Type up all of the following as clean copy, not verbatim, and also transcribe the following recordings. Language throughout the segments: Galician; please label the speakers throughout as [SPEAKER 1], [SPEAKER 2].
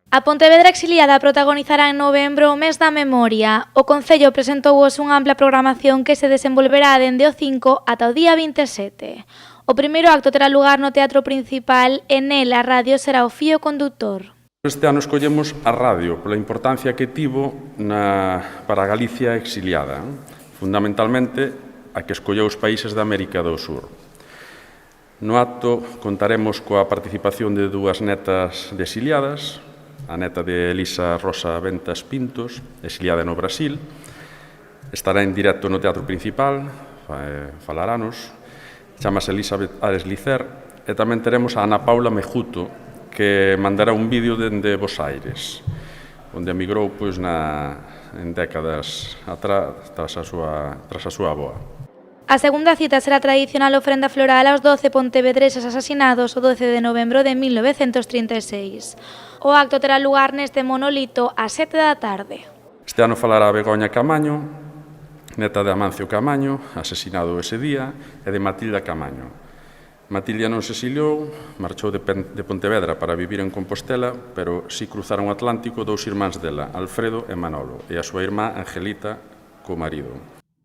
[SPEAKER 1] A Pontevedra exiliada protagonizará en novembro o mes da memoria. O Concello presentou hoxe unha ampla programación que se desenvolverá dende o 5 ata o día 27. O primeiro acto terá lugar no Teatro Principal e nel a radio será o fío condutor.
[SPEAKER 2] Este ano escollemos a radio pola importancia que tivo para a Galicia exiliada, fundamentalmente a que escolleu os países da América do Sur. No acto contaremos coa participación de dúas netas de exiliadas, a neta de Elisa Rosa Ventas Pintos, exiliada no Brasil, estará en directo no Teatro Principal, falaranos, chamase Elizabeth Ares Licer, e tamén teremos a Ana Paula Mejuto, que mandará un vídeo dende Bos Aires, onde emigrou en décadas atrás tras a súa avoa.
[SPEAKER 1] A segunda cita será a tradicional ofrenda floral aos 12 pontevedreses asasinados o 12 de novembro de 1936. O acto terá lugar neste monolito ás 7 da tarde.
[SPEAKER 2] Este ano falará Begoña Camaño, neta de Amancio Camaño, asesinado ese día, e de Matilda Camaño. Matilda non se exiliou, marchou de Pontevedra para vivir en Compostela, pero si cruzaron o Atlántico dous irmáns dela, Alfredo e Manolo, e a súa irmá Angelita co marido.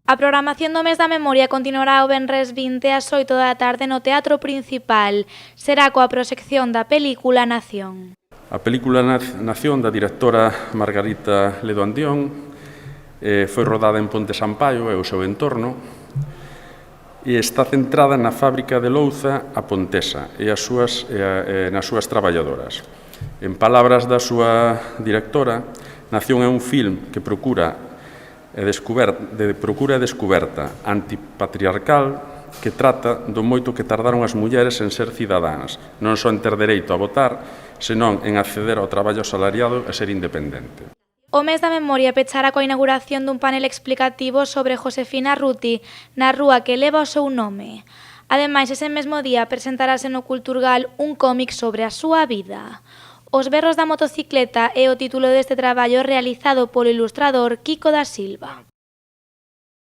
[SPEAKER 1] A programación do mes da memoria continuará o venres 20 ás 8 da tarde no Teatro Principal. Será coa proxección da película Nación.
[SPEAKER 2] A película Nación, da directora Margarita Ledo Andión, foi rodada en Ponte Sampaio e o seu entorno, e está centrada na fábrica de louza A Pontesa e nas súas traballadoras. En palabras da súa directora, Nación é un film que procura e descoberta antipatriarcal que trata do moito que tardaron as mulleres en ser cidadáns, non só en ter dereito a votar, senón en acceder ao traballo asalariado e ser independente.
[SPEAKER 1] O mes da memoria pechará coa inauguración dun panel explicativo sobre Josefina Ruti na rúa que leva o seu nome. Ademais, ese mesmo día presentarase no Culturgal un cómic sobre a súa vida. Os berros da motocicleta é o título deste traballo realizado polo ilustrador Kiko da Silva.